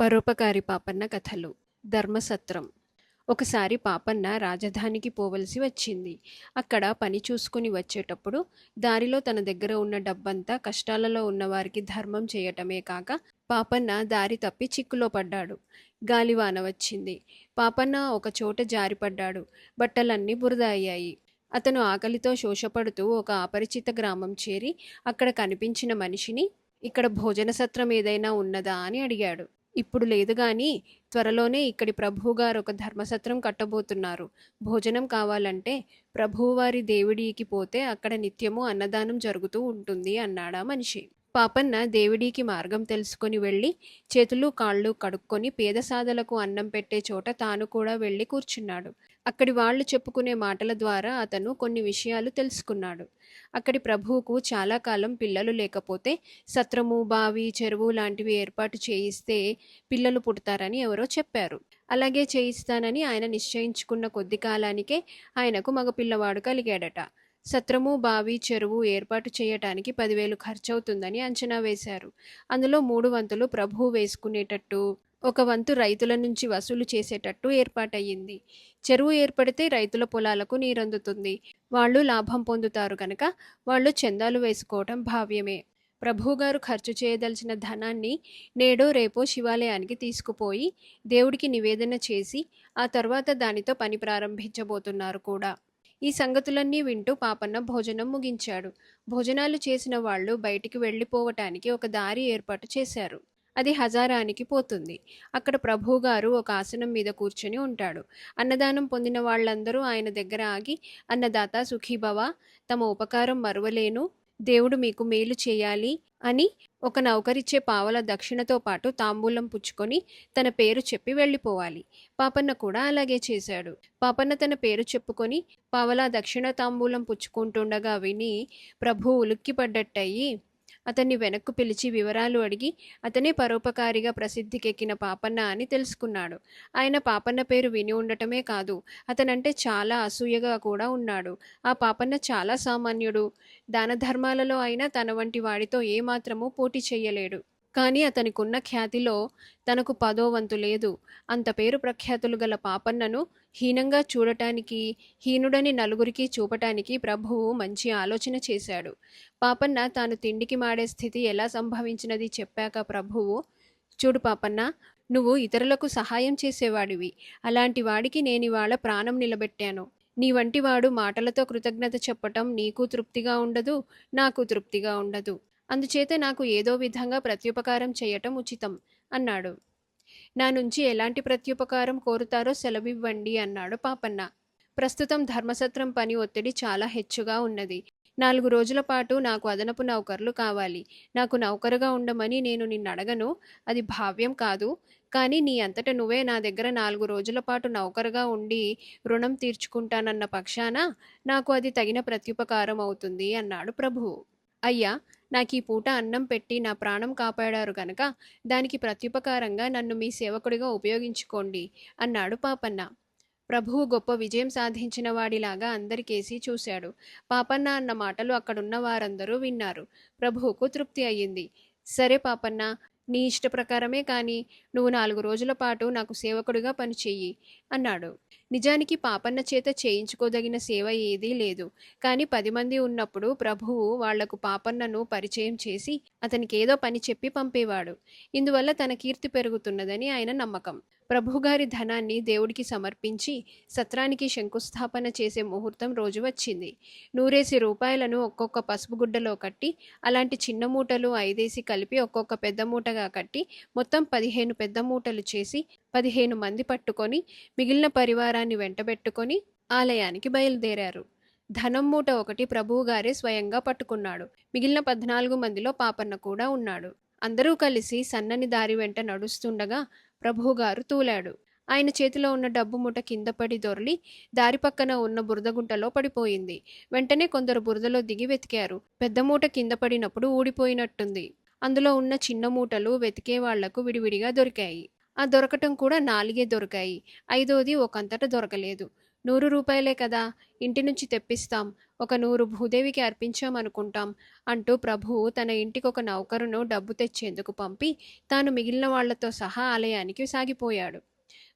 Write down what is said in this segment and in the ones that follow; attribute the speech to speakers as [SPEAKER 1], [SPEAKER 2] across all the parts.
[SPEAKER 1] పరోపకారి పాపన్న కథలు. ధర్మసత్రం. ఒకసారి పాపన్న రాజధానికి పోవలసి వచ్చింది. అక్కడ పని చూసుకుని వచ్చేటప్పుడు దారిలో తన దగ్గర ఉన్న డబ్బంతా కష్టాలలో ఉన్నవారికి ధర్మం చేయటమే కాక పాపన్న దారి తప్పి చిక్కులో పడ్డాడు. గాలివాన వచ్చింది. పాపన్న ఒక చోట జారిపడ్డాడు. బట్టలన్నీ బురద అయ్యాయి. అతను ఆకలితో శోషపడుతూ ఒక అపరిచిత గ్రామం చేరి అక్కడ కనిపించిన మనిషిని, ఇక్కడ భోజన సత్రం ఏదైనా ఉన్నదా అని అడిగాడు. ఇప్పుడు లేదు గాని త్వరలోనే ఇక్కడి ప్రభువుగారు ఒక ధర్మసత్రం కట్టబోతున్నారు. భోజనం కావాలంటే ప్రభువువారి దేవుడికి పోతే అక్కడ నిత్యము అన్నదానం జరుగుతూ ఉంటుంది అన్నాడా మనిషి. పాపన్న దేవుడికి మార్గం తెలుసుకొని వెళ్ళి చేతులు కాళ్ళు కడుక్కొని పేద సాదలకు అన్నం పెట్టే చోట తాను కూడా వెళ్ళి కూర్చున్నాడు. అక్కడి వాళ్ళు చెప్పుకునే మాటల ద్వారా అతను కొన్ని విషయాలు తెలుసుకున్నాడు. అక్కడి ప్రభువుకు చాలా కాలం పిల్లలు లేకపోతే సత్రము, బావి, చెరువు లాంటివి ఏర్పాటు చేయిస్తే పిల్లలు పుడతారని ఎవరో చెప్పారు. అలాగే చేయిస్తానని ఆయన నిశ్చయించుకున్న కొద్ది కాలానికే ఆయనకు మగ పిల్లవాడు కలిగాడట. సత్రము, బావి, చెరువు ఏర్పాటు చేయటానికి 10,000 ఖర్చవుతుందని అంచనా వేశారు. అందులో 3 వంతులు ప్రభువు వేసుకునేటట్టు, 1 వంతు రైతుల నుంచి వసూలు చేసేటట్టు ఏర్పాటయ్యింది. చెరువు ఏర్పడితే రైతుల పొలాలకు నీరందుతుంది. వాళ్ళు లాభం పొందుతారు కనుక వాళ్ళు చందాలు వేసుకోవటం భావ్యమే. ప్రభువుగారు ఖర్చు చేయదలిచిన ధనాన్ని నేడో రేపో శివాలయానికి తీసుకుపోయి దేవుడికి నివేదన చేసి ఆ తర్వాత దానితో పని ప్రారంభించబోతున్నారు కూడా. ఈ సంగతులన్నీ వింటూ పాపన్న భోజనం ముగించాడు. భోజనాలు చేసిన వాళ్ళు బయటికి వెళ్ళిపోవటానికి ఒక దారి ఏర్పాటు చేశారు. అది హజారానికి పోతుంది. అక్కడ ప్రభువుగారు ఒక ఆసనం మీద కూర్చొని ఉంటాడు. అన్నదానం పొందిన వాళ్ళందరూ ఆయన దగ్గర ఆగి, అన్నదాత సుఖీభవ, తమ ఉపకారం మరువలేను, దేవుడు మీకు మేలు చేయాలి అని ఒక నౌకరిచ్చే పావల దక్షిణతో పాటు తాంబూలం పుచ్చుకొని తన పేరు చెప్పి వెళ్ళిపోవాలి. పాపన్న కూడా అలాగే చేశాడు. పాపన్న తన పేరు చెప్పుకొని పావలా దక్షిణ తాంబూలం పుచ్చుకుంటుండగా విని ప్రభువు ఉలిక్కిపడ్డట్టయి అతన్ని వెనక్కు పిలిచి వివరాలు అడిగి అతనే పరోపకారిగా ప్రసిద్ధికెక్కిన పాపన్న అని తెలుసుకున్నాడు. ఆయన పాపన్న పేరు విని ఉండటమే కాదు, అతనంటే చాలా అసూయగా కూడా ఉన్నాడు. ఆ పాపన్న చాలా సామాన్యుడు. దాన ధర్మాలలో అయినా తన వంటి వాడితో ఏమాత్రమూ పోటీ చెయ్యలేడు. కానీ అతనికున్న ఖ్యాతిలో తనకు 10వ వంతు లేదు. అంత పేరు ప్రఖ్యాతులు గల పాపన్నను హీనంగా చూడటానికి, హీనుడని నలుగురికి చూపటానికి ప్రభువు మంచి ఆలోచన చేశాడు. పాపన్న తాను తిండికి మాడే స్థితి ఎలా సంభవించినది చెప్పాక ప్రభువు, చూడు పాపన్న, నువ్వు ఇతరులకు సహాయం చేసేవాడివి. అలాంటి వాడికి నేనివాళ ప్రాణం నిలబెట్టాను. నీ వంటి వాడు మాటలతో కృతజ్ఞత చెప్పటం నీకు తృప్తిగా ఉండదు, నాకు తృప్తిగా ఉండదు. అందుచేత నాకు ఏదో విధంగా ప్రత్యుపకారం చేయటం ఉచితం అన్నాడు. నా నుంచి ఎలాంటి ప్రత్యుపకారం కోరుతారో సెలవివ్వండి అన్నాడు పాపన్న. ప్రస్తుతం ధర్మసత్రం పని ఒత్తిడి చాలా హెచ్చుగా ఉన్నది. 4 రోజుల పాటు నాకు అదనపు నౌకర్లు కావాలి. నాకు నౌకరుగా ఉండమని నేను నిన్నడగను, అది భావ్యం కాదు. కానీ నీ అంతట నువ్వే నా దగ్గర 4 రోజుల పాటు నౌకరుగా ఉండి రుణం తీర్చుకుంటానన్న పక్షాన నాకు అది తగిన ప్రత్యుపకారం అవుతుంది అన్నాడు ప్రభువు. అయ్యా, నాకీ పూట అన్నం పెట్టి నా ప్రాణం కాపాడారు గనక దానికి ప్రత్యుపకారంగా నన్ను మీ సేవకుడిగా ఉపయోగించుకోండి అన్నాడు పాపన్న. ప్రభువు గొప్ప విజయం సాధించిన వాడిలాగా అందరికేసి చూశాడు. పాపన్న అన్న మాటలు అక్కడున్న వారందరూ విన్నారు. ప్రభువుకు తృప్తి అయ్యింది. సరే పాపన్న, నీ ఇష్ట ప్రకారమే కానీ నువ్వు 4 రోజుల పాటు నాకు సేవకుడిగా పనిచెయ్యి అన్నాడు. నిజానికి పాపన్న చేత చేయించుకోదగిన సేవ ఏదీ లేదు. కానీ 10 మంది ఉన్నప్పుడు ప్రభువు వాళ్లకు పాపన్నను పరిచయం చేసి అతనికేదో పని చెప్పి పంపేవాడు. ఇందువల్ల తన కీర్తి పెరుగుతున్నదని ఆయన నమ్మకం. ప్రభుగారి ధనాన్ని దేవుడికి సమర్పించి సత్రానికి శంకుస్థాపన చేసే ముహూర్తం రోజు వచ్చింది. 100 రూపాయలను ఒక్కొక్క పసుపు గుడ్డలో కట్టి, అలాంటి చిన్న మూటలు 5 కలిపి ఒక్కొక్క పెద్ద మూటగా కట్టి మొత్తం 15 పెద్ద మూటలు చేసి 15 మంది పట్టుకొని మిగిలిన పరివారాన్ని వెంటబెట్టుకొని ఆలయానికి బయలుదేరారు. ధనం మూట ఒకటి ప్రభువుగారే స్వయంగా పట్టుకున్నాడు. మిగిలిన 14 మందిలో పాపన్న కూడా ఉన్నాడు. అందరూ కలిసి సన్నని దారి వెంట నడుస్తుండగా ప్రభువుగారు తూలాడు. ఆయన చేతిలో ఉన్న డబ్బు మూట కింద పడి దొర్లి దారి పక్కన ఉన్న బురదగుంటలో పడిపోయింది. వెంటనే కొందరు బురదలో దిగి వెతికారు. పెద్ద మూట కింద పడినప్పుడు ఊడిపోయినట్టుంది. అందులో ఉన్న చిన్న మూటలు వెతికే వాళ్లకు విడివిడిగా దొరికాయి. ఆ దొరకటం కూడా 4 దొరికాయి. 5వది ఒకంతట దొరకలేదు. 100 రూపాయలే కదా, ఇంటి నుంచి తెప్పిస్తాం, ఒక 100 భూదేవికి అర్పించామనుకుంటాం అంటూ ప్రభువు తన ఇంటికొక నౌకరును డబ్బు తెచ్చేందుకు పంపి తాను మిగిలిన వాళ్లతో సహా ఆలయానికి సాగిపోయాడు.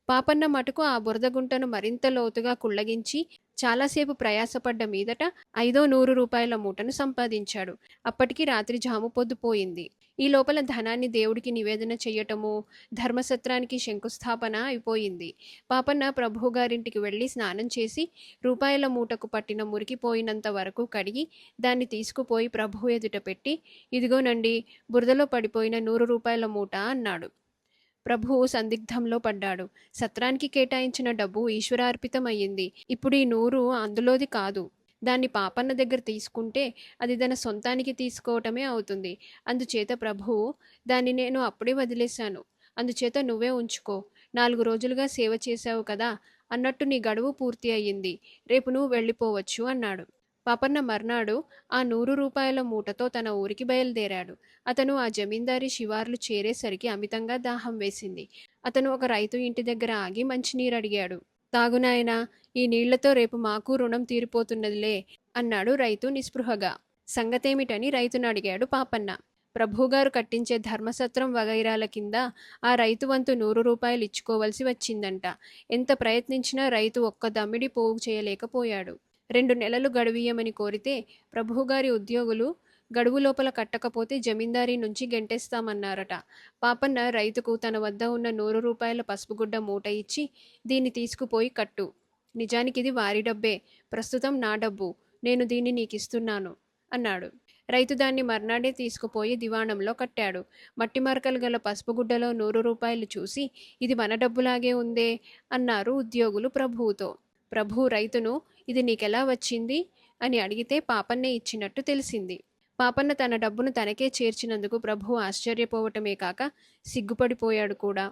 [SPEAKER 1] పాపన్న మటుకు ఆ బురదగుంటను మరింత లోతుగా కుళ్ళగించి చాలాసేపు ప్రయాసపడ్డ మీదట 500 రూపాయల మూటను సంపాదించాడు. అప్పటికి రాత్రి జాము పొద్దుపోయింది. ఈ లోపల ధనాన్ని దేవుడికి నివేదన చెయ్యటము, ధర్మసత్రానికి శంకుస్థాపన అయిపోయింది. పాపన్న ప్రభువుగారింటికి వెళ్ళి స్నానం చేసి రూపాయల మూటకు పట్టిన మురికిపోయినంత వరకు కడిగి దాన్ని తీసుకుపోయి ప్రభువు ఎదుట పెట్టి, ఇదిగోనండి బురదలో పడిపోయిన 100 రూపాయల మూట అన్నాడు. ప్రభువు సందిగ్ధంలో పడ్డాడు. సత్రానికి కేటాయించిన డబ్బు ఈశ్వరార్పితమయ్యింది. ఇప్పుడు ఈ 100 అందులోది కాదు. దాన్ని పాపన్న దగ్గర తీసుకుంటే అది తన సొంతానికి తీసుకోవటమే అవుతుంది. అందుచేత ప్రభువు, దాన్ని నేను అప్పుడే వదిలేశాను, అందుచేత నువ్వే ఉంచుకో, 4 రోజులుగా సేవ చేశావు కదా, అన్నట్టు నీ గడువు పూర్తి అయ్యింది, రేపు నువ్వు వెళ్ళిపోవచ్చు అన్నాడు. పాపన్న మర్నాడు ఆ 100 రూపాయల మూటతో తన ఊరికి బయలుదేరాడు. అతను ఆ జమీందారీ శివార్లు చేరేసరికి అమితంగా దాహం వేసింది. అతను ఒక రైతు ఇంటి దగ్గర ఆగి మంచినీరు అడిగాడు. తాగునాయనా, ఈ నీళ్లతో రేపు మాకు రుణం తీరిపోతున్నదిలే అన్నాడు రైతు నిస్పృహగా. సంగతేమిటని రైతును అడిగాడు పాపన్న. ప్రభువుగారు కట్టించే ధర్మసత్రం వగైరాల కింద ఆ రైతు వంతు 100 రూపాయలు ఇచ్చుకోవలసి వచ్చిందంట. ఎంత ప్రయత్నించినా రైతు ఒక్క దమ్మిడి పోగు చేయలేకపోయాడు. 2 నెలలు గడువియమని కోరితే ప్రభువుగారి ఉద్యోగులు గడువు లోపల కట్టకపోతే జమీందారీ నుంచి గెంటేస్తామన్నారట. పాపన్న రైతుకు తన వద్ద ఉన్న 100 రూపాయల పసుపుగుడ్డ మూట ఇచ్చి, దీన్ని తీసుకుపోయి కట్టు, నిజానికిది వారి డబ్బే, ప్రస్తుతం నా డబ్బు, నేను దీన్ని నీకిస్తున్నాను అన్నాడు. రైతు దాన్ని మర్నాడే తీసుకుపోయి దివాణంలో కట్టాడు. మట్టి మరకలు గల పసుపుగుడ్డలో 100 రూపాయలు చూసి, ఇది మన డబ్బులాగే ఉందే అన్నారు ఉద్యోగులు ప్రభువుతో. ప్రభువు రైతును, ఇది నీకెలా వచ్చింది అని అడిగితే పాపన్నే ఇచ్చినట్టు తెలిసింది. పాపన్న తన డబ్బును తనకే చేర్చినందుకు ప్రభువు ఆశ్చర్యపోవటమే కాక సిగ్గుపడిపోయాడు కూడా.